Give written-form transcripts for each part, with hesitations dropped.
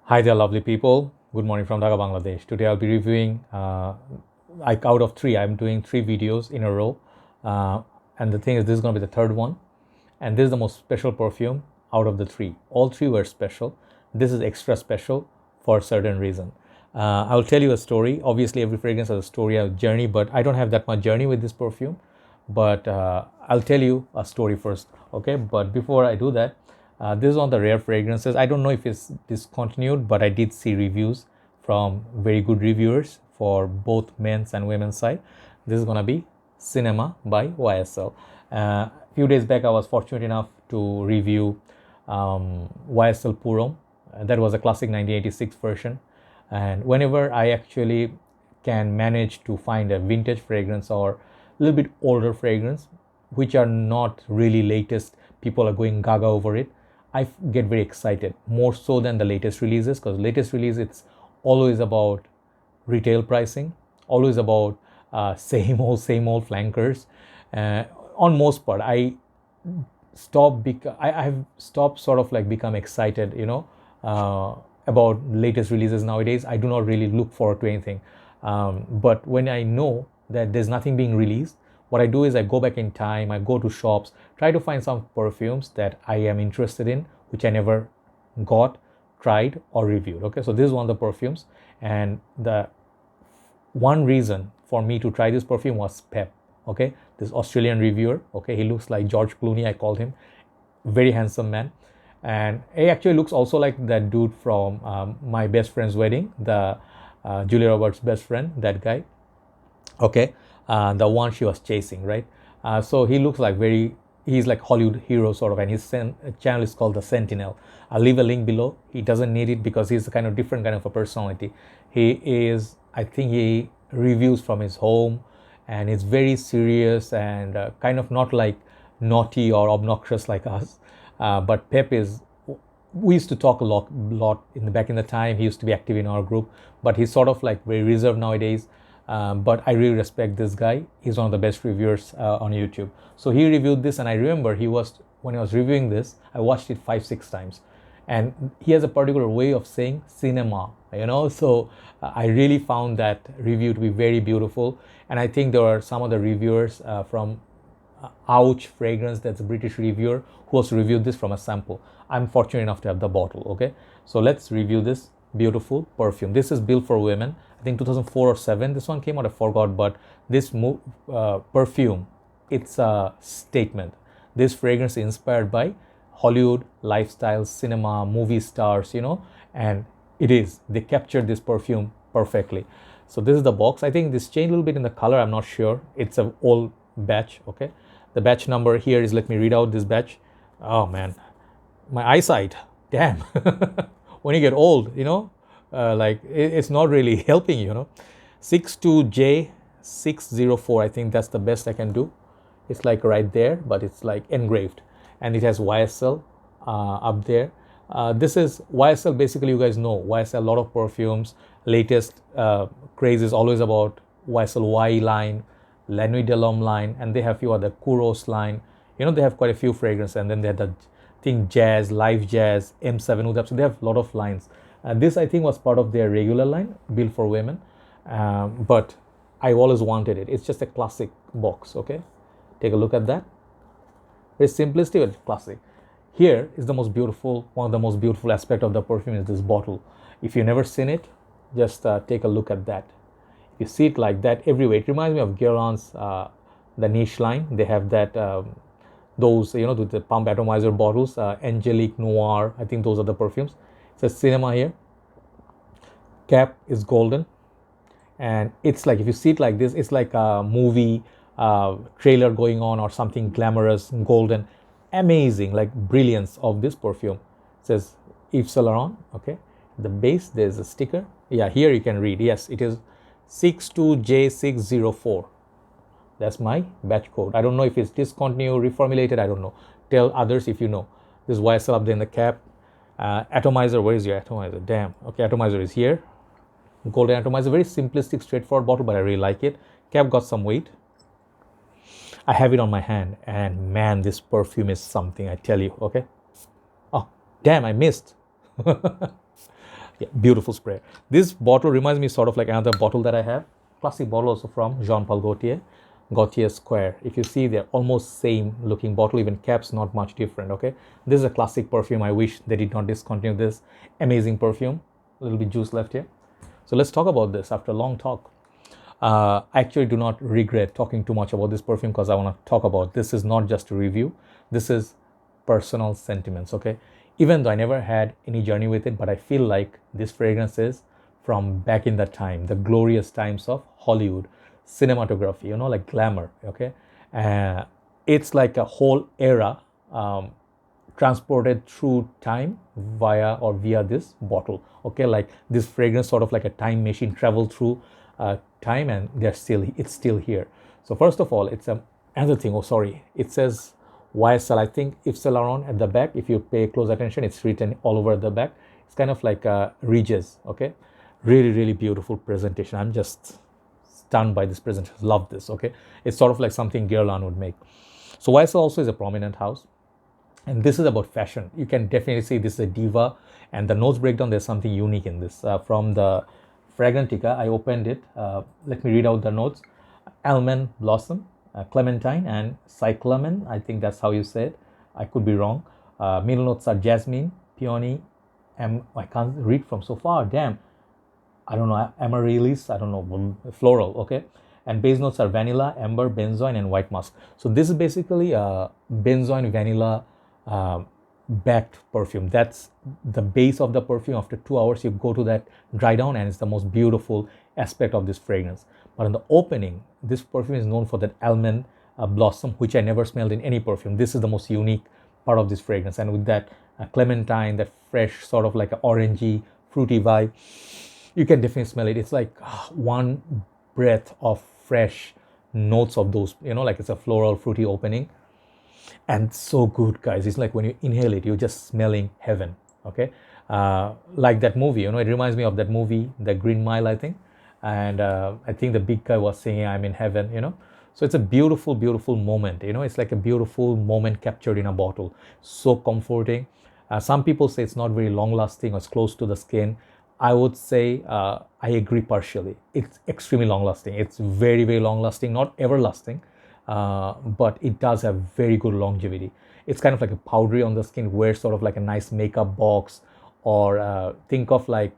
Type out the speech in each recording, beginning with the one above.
Hi there, lovely people. Good morning from Dhaka, Bangladesh. Today I'll be reviewing, out of three, I'm doing three videos in a row. And the thing is, this is going to be the third one. And this is the most special perfume out of the three. All three were special. This is extra special for a certain reason. I'll tell you a story. Obviously, every fragrance has a story, a journey, but I don't have that much journey with this perfume. But I'll tell you a story first, okay? But before I do that, this is one of the rare fragrances. I don't know if it's discontinued, but I did see reviews from very good reviewers for both men's and women's side. This is gonna be Cinema by YSL. A few days back, I was fortunate enough to review YSL Purom. That was a classic 1986 version. And whenever I actually can manage to find a vintage fragrance or a little bit older fragrance, which are not really latest, people are going gaga over it, I get very excited, more so than the latest releases, because latest release, it's always about retail pricing, always about same old flankers. On most part, I have stopped sort of like become excited, about latest releases nowadays. I do not really look forward to anything. But when I know that there's nothing being released, what I do is I go back in time, I go to shops, try to find some perfumes that I am interested in, which I never got, tried, or reviewed. Okay, so this is one of the perfumes, and the one reason for me to try this perfume was Pep. Okay, this Australian reviewer. Okay, he looks like George Clooney. I called him, very handsome man, and he actually looks also like that dude from my best friend's wedding, the Julia Roberts' best friend, that guy. Okay, the one she was chasing, right? So he looks like he's like Hollywood hero sort of, and his channel is called The Sentinel. I'll leave a link below. He doesn't need it because he's a kind of different kind of a personality. I think he reviews from his home, and it's very serious and kind of not like naughty or obnoxious like us. But Pep is, we used to talk a lot in the back in the time. He used to be active in our group, but he's sort of like very reserved nowadays. But I really respect this guy. He's one of the best reviewers on YouTube. So he reviewed this, and I remember when he was reviewing this, I watched it 5-6 times, and he has a particular way of saying cinema. So I really found that review to be very beautiful, and I think there are some other reviewers from Ouch Fragrance, that's a British reviewer, who also reviewed this from a sample. I'm fortunate enough to have the bottle. Okay, so let's review this beautiful perfume. This is built for women. I think 2004 or 7 this one came out, I forgot, but this perfume, it's a statement. This fragrance is inspired by Hollywood lifestyle, cinema, movie stars, and they captured this perfume perfectly. So this is the box. I think this changed a little bit in the color, I'm not sure. It's an old batch. Okay, the batch number here is, let me read out this batch. Oh man, my eyesight, damn. When you get old, it's not really helping, 62J604. I think that's the best I can do. It's like right there, but it's like engraved, and it has YSL up there. This is YSL. Basically, you guys know YSL, a lot of perfumes. Latest craze is always about YSL Y line, La Nuit de l'Homme line, and they have a few other Kuros line. They have quite a few fragrances, and then they had the thing Jazz, Live Jazz, M7 Udap. So they have a lot of lines. This, I think, was part of their regular line, built for women. But I always wanted it. It's just a classic box. Okay, take a look at that. Very simplistic but classic. Here is one of the most beautiful aspect of the perfume is this bottle. If you've never seen it, just take a look at that. You see it like that everywhere. It reminds me of Guerlain's the niche line. They have that those the pump atomizer bottles, Angelique Noir. I think those are the perfumes. It says Cinema here. Cap is golden, and it's like, if you see it like this, it's like a movie trailer going on, or something glamorous, golden, amazing, like brilliance of this perfume. It says Yves Saint Laurent. Okay, the base, there's a sticker. Yeah, here you can read. Yes, it is 62J604. That's my batch code. I don't know if it's discontinued, reformulated. I don't know. Tell others if you know. This is YSL up there in the cap. Atomizer, where is your atomizer? Damn. Okay, atomizer is here. Golden atomizer, very simplistic, straightforward bottle, but I really like it. Cap got some weight. I have it on my hand, and man, this perfume is something, I tell you. Okay. Oh, damn, I missed. Yeah, beautiful spray. This bottle reminds me sort of like another bottle that I have. Classic bottle also from Jean Paul Gaultier. Gaultier Square. If you see, they're almost same looking bottle, even caps not much different. Okay, this is a classic perfume. I wish they did not discontinue this amazing perfume. A little bit juice left here. So let's talk about this after a long talk. I actually do not regret talking too much about this perfume because I want to talk about this is not just a review. This is personal sentiments. Okay, even though I never had any journey with it, but I feel like this fragrance is from back in the time, the glorious times of Hollywood cinematography, you know, like glamour. Okay, uh, it's like a whole era transported through time via this bottle. Okay, like this fragrance sort of like a time machine traveled through time, and it's still here. So first of all, it's another thing. Oh, sorry, it says YSL. I think Yves Saint Laurent at the back. If you pay close attention, it's written all over the back. It's kind of like ridges. Okay, really really beautiful presentation. I'm just stunned by this presentation. Love this. Okay, it's sort of like something Guerlain would make. So YSL also is a prominent house, and this is about fashion. You can definitely see this is a diva, and the notes breakdown, there's something unique in this. From the Fragrantica, I opened it. Let me read out the notes. Almond blossom, clementine, and cyclamen. I think that's how you say it. I could be wrong. Middle notes are jasmine, peony, I can't read from so far. Damn. I don't know, amaryllis, I don't know, floral, okay? And base notes are vanilla, amber, benzoin, and white musk. So this is basically a benzoin vanilla backed perfume. That's the base of the perfume. After 2 hours, you go to that dry down, and it's the most beautiful aspect of this fragrance. But in the opening, this perfume is known for that almond blossom, which I never smelled in any perfume. This is the most unique part of this fragrance. And with that clementine, that fresh sort of like an orangey, fruity vibe, you can definitely smell it. It's like one breath of fresh notes of those, you know, like it's a floral, fruity opening. And so good, guys. It's like when you inhale it, you're just smelling heaven. Okay. Like that movie, you know, it reminds me of that movie, The Green Mile, I think. And I think the big guy was singing, I'm in heaven, you know. So it's a beautiful, beautiful moment. You know, it's like a beautiful moment captured in a bottle. So comforting. Some people say it's not very long lasting or it's close to the skin. I would say I agree partially. It's extremely long lasting. It's very, very long lasting, not everlasting, but it does have very good longevity. It's kind of like a powdery on the skin, where sort of like a nice makeup box, or think of like,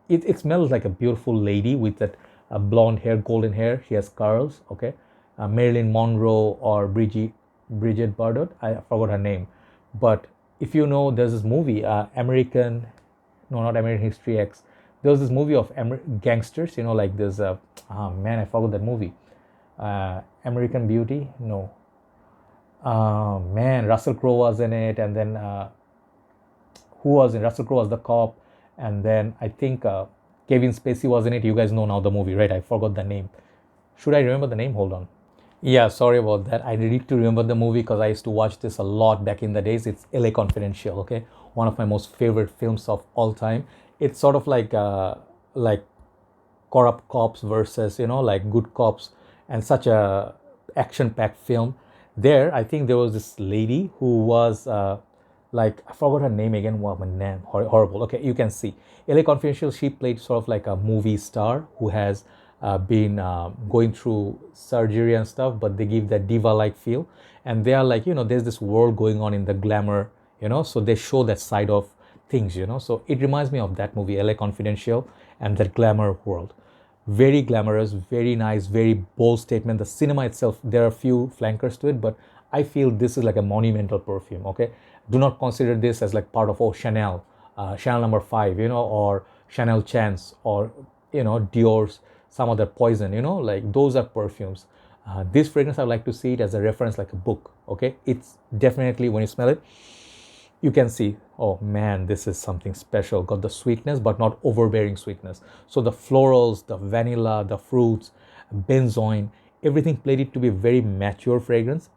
it smells like a beautiful lady with that blonde hair, golden hair. She has curls, okay? Marilyn Monroe or Bridget Bardot. I forgot her name. But if you know, there's this movie, American, no, not American History X. There was this movie of gangsters, you know, like there's man, I forgot that movie. American Beauty? No. Man, Russell Crowe was in it, and then who was in? Russell Crowe was the cop, and then I think Kevin Spacey was in it. You guys know now the movie, right? I forgot the name. Should I remember the name? Hold on. Yeah, sorry about that. I need to remember the movie because I used to watch this a lot back in the days. It's LA Confidential, okay? One of my most favorite films of all time. It's sort of like corrupt cops versus, you know, like good cops, and such a action-packed film. There, I think there was this lady who was like, I forgot her name again. Wow, my name, horrible. Okay, you can see LA Confidential. She played sort of like a movie star who has been going through surgery and stuff, but they give that diva-like feel, and they are like, you know, there's this world going on in the glamour, you know, so they show that side of things, you know. So it reminds me of that movie, LA Confidential, and that glamour world. Very glamorous, very nice, very bold statement. The cinema itself, there are a few flankers to it, but I feel this is like a monumental perfume. Okay, do not consider this as like part of Chanel, Chanel number 5, you know, or Chanel Chance, or, you know, Dior's some other Poison, you know, like those are perfumes. This fragrance, I would like to see it as a reference, like a book. Okay, it's definitely, when you smell it, you can see, oh man, this is something special. Got the sweetness, but not overbearing sweetness. So the florals, the vanilla, the fruits, benzoin, everything played it to be a very mature fragrance.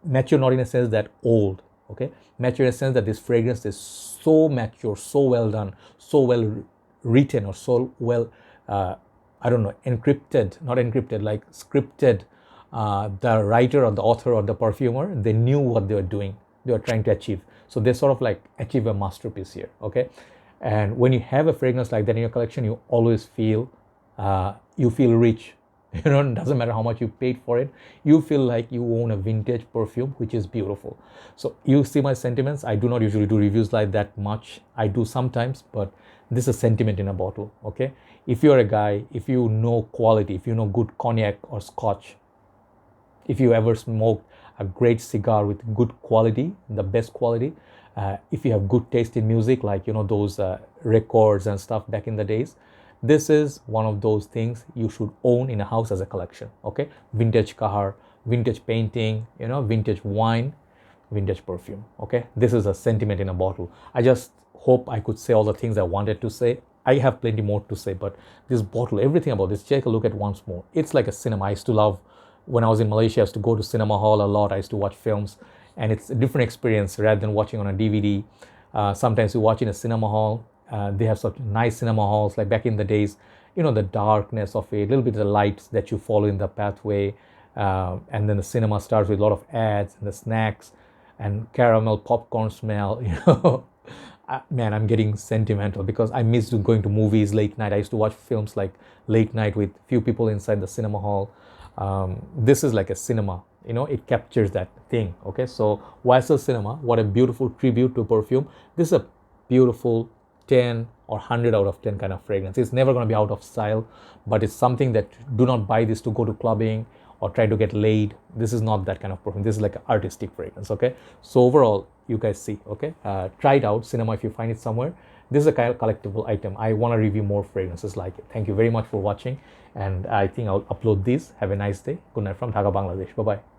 Mature not in a sense that old, okay? Mature in a sense that this fragrance is so mature, so well done, so well written, or so well, I don't know, encrypted, not encrypted, like scripted. The writer or the author or the perfumer, they knew what they were doing, they were trying to achieve. So they sort of like achieve a masterpiece here, okay? And when you have a fragrance like that in your collection, you always feel you feel rich. You know, it doesn't matter how much you paid for it. You feel like you own a vintage perfume, which is beautiful. So you see my sentiments. I do not usually do reviews like that much. I do sometimes, but this is sentiment in a bottle. Okay, if you're a guy, if you know quality, if you know good cognac or scotch, if you ever smoked a great cigar with good quality, the best quality, if you have good taste in music, like, you know, those records and stuff back in the days, this is one of those things you should own in a house as a collection. Okay, vintage car, vintage painting, you know, vintage wine, vintage perfume. Okay, this is a sentiment in a bottle. I just hope I could say all the things I wanted to say. I have plenty more to say, but this bottle, everything about this, take a look at once more. It's like a cinema. I used to love, when I was in Malaysia, I used to go to cinema hall a lot. I used to watch films, and it's a different experience rather than watching on a DVD. Sometimes you watch in a cinema hall. They have such nice cinema halls, like back in the days, you know, the darkness of it, a little bit of the lights that you follow in the pathway. And then the cinema starts with a lot of ads and the snacks and caramel popcorn smell, you know. Man, I'm getting sentimental because I miss going to movies late night. I used to watch films like late night with few people inside the cinema hall. This is like a cinema, you know, it captures that thing. Okay, so YSL Cinema, what a beautiful tribute to perfume. This is a beautiful 10 or 100 out of 10 kind of fragrance. It's never going to be out of style, but it's something that, do not buy this to go to clubbing or try to get laid. This is not that kind of perfume. This is like an artistic fragrance. Okay, so overall, you guys see. Okay, try it out, Cinema, if you find it somewhere. This is a kind of collectible item. I want to review more fragrances like it. Thank you very much for watching, and I think I'll upload these. Have a nice day. Good night from Dhaka, Bangladesh. Bye bye.